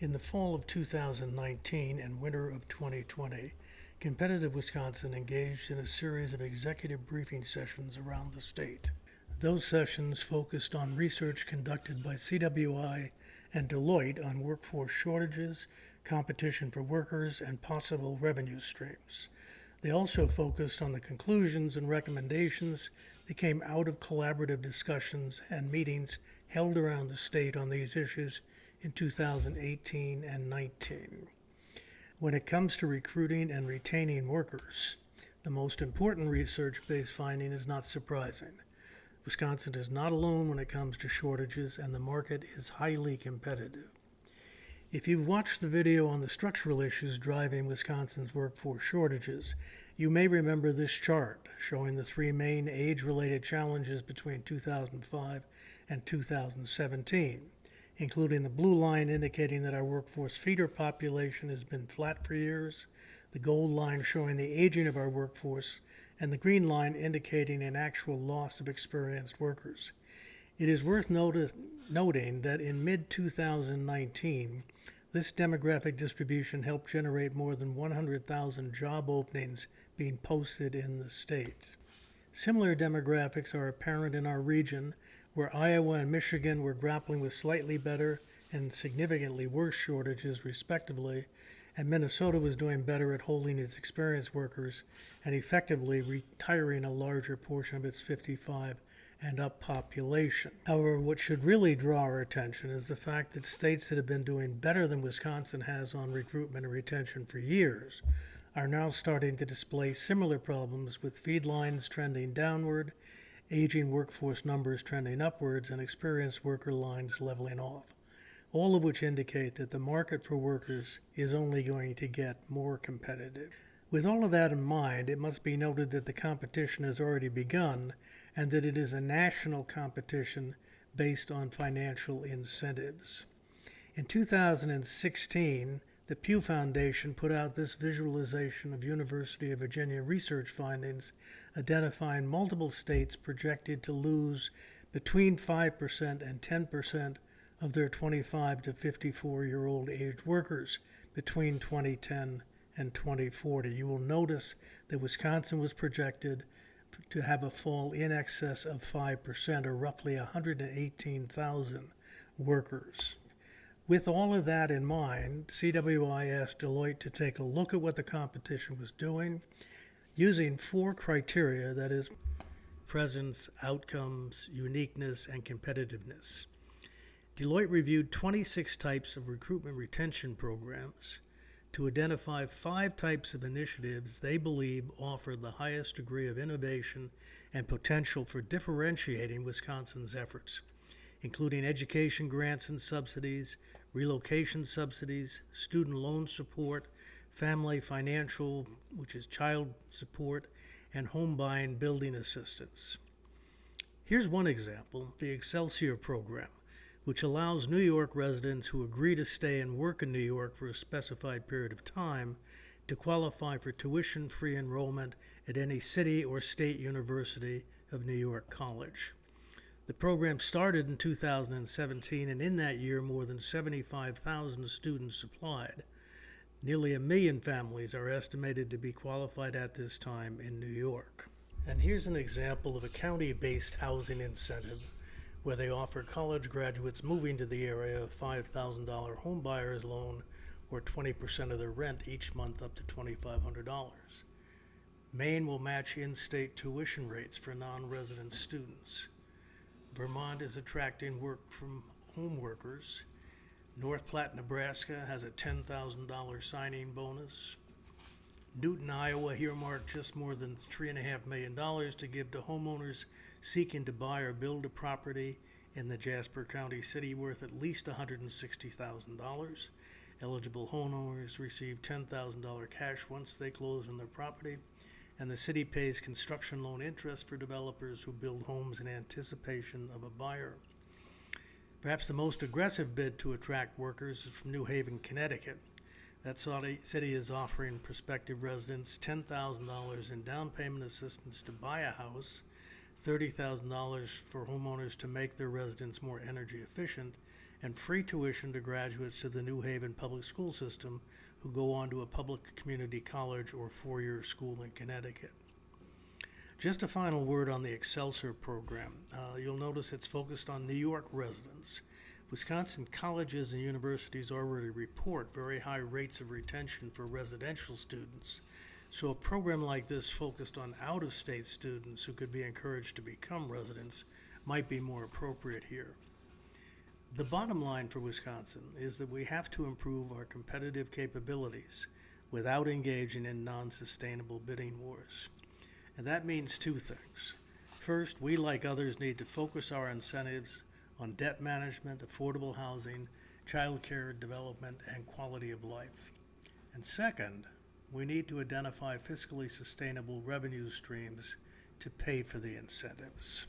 In the fall of 2019 and winter of 2020, Competitive Wisconsin engaged in a series of executive briefing sessions around the state. Those sessions focused on research conducted by CWI and Deloitte on workforce shortages, competition for workers, and possible revenue streams. They also focused on the conclusions and recommendations that came out of collaborative discussions and meetings held around the state on these issues in 2018 and 19. When it comes to recruiting and retaining workers, the most important research-based finding is not surprising. Wisconsin is not alone when it comes to shortages, and the market is highly competitive. If you've watched the video on the structural issues driving Wisconsin's workforce shortages, you may remember this chart showing the three main age-related challenges between 2005 and 2017, including the blue line indicating that our workforce feeder population has been flat for years, the gold line showing the aging of our workforce, and the green line indicating an actual loss of experienced workers. It is worth noting that in mid-2019, this demographic distribution helped generate more than 100,000 job openings being posted in the state. Similar demographics are apparent in our region, where Iowa and Michigan were grappling with slightly better and significantly worse shortages, respectively, and Minnesota was doing better at holding its experienced workers and effectively retiring a larger portion of its 55 and up population. However, what should really draw our attention is the fact that states that have been doing better than Wisconsin has on recruitment and retention for years are now starting to display similar problems, with feed lines trending downward, aging workforce numbers trending upwards, and experienced worker lines leveling off, all of which indicate that the market for workers is only going to get more competitive. With all of that in mind, it must be noted that the competition has already begun and that it is a national competition based on financial incentives. In 2016, the Pew Foundation put out this visualization of University of Virginia research findings identifying multiple states projected to lose between 5% and 10% of their 25 to 54-year-old aged workers between 2010 and 2040. You will notice that Wisconsin was projected to have a fall in excess of 5%, or roughly 118,000 workers. With all of that in mind, CWI asked Deloitte to take a look at what the competition was doing using four criteria, that is, presence, outcomes, uniqueness, and competitiveness. Deloitte reviewed 26 types of recruitment retention programs to identify 5 types of initiatives they believe offer the highest degree of innovation and potential for differentiating Wisconsin's efforts, including education grants and subsidies, relocation subsidies, student loan support, family financial, which is child support, and home buying building assistance. Here's one example, the Excelsior program, which allows New York residents who agree to stay and work in New York for a specified period of time to qualify for tuition-free enrollment at any city or state university of New York college. The program started in 2017, and in that year, more than 75,000 students applied. Nearly 1 million families are estimated to be qualified at this time in New York. And here's an example of a county-based housing incentive where they offer college graduates moving to the area a $5,000 home buyer's loan, or 20% of their rent each month up to $2,500. Maine will match in-state tuition rates for non-resident students. Vermont is attracting work from home workers. North Platte, Nebraska has a $10,000 signing bonus. Newton, Iowa earmarked just more than $3.5 million to give to homeowners seeking to buy or build a property in the Jasper County city worth at least $160,000. Eligible homeowners receive $10,000 cash once they close on their property, and the city pays construction loan interest for developers who build homes in anticipation of a buyer. Perhaps the most aggressive bid to attract workers is from New Haven, Connecticut. That city is offering prospective residents $10,000 in down payment assistance to buy a house, $30,000 for homeowners to make their residence more energy efficient, and free tuition to graduates to the New Haven public school system who go on to a public community college or four-year school in Connecticut. Just a final word on the Excelsior program. You'll notice it's focused on New York residents. Wisconsin colleges and universities already report very high rates of retention for residential students, so a program like this focused on out-of-state students who could be encouraged to become residents might be more appropriate here. The bottom line for Wisconsin is that we have to improve our competitive capabilities without engaging in non-sustainable bidding wars. And that means two things. First, we, like others, need to focus our incentives on debt management, affordable housing, child care development, and quality of life. And second, we need to identify fiscally sustainable revenue streams to pay for the incentives.